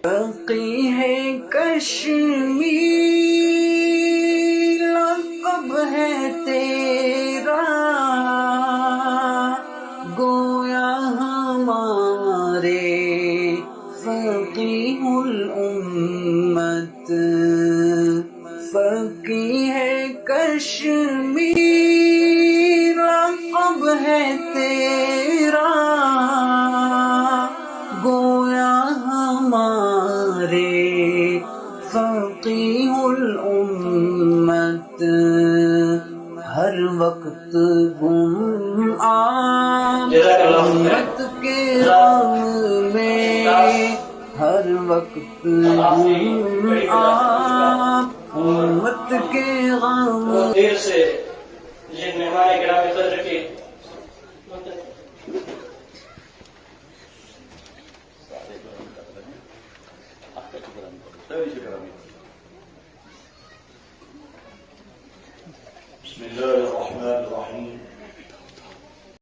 باقی ہے کشمیر لقب ہے تیرا، گویا ہمارے فقیہ الامت، فقیہ ہے کشمیر لقب ہے تیرا، گویا ہمارے فقیہ الامت، ہر وقت گم امت کے غم میں، ہر وقت گم امت کے غم دیر سے جن مہمان گرامی قدر کے بسم الله الرحمن الرحيم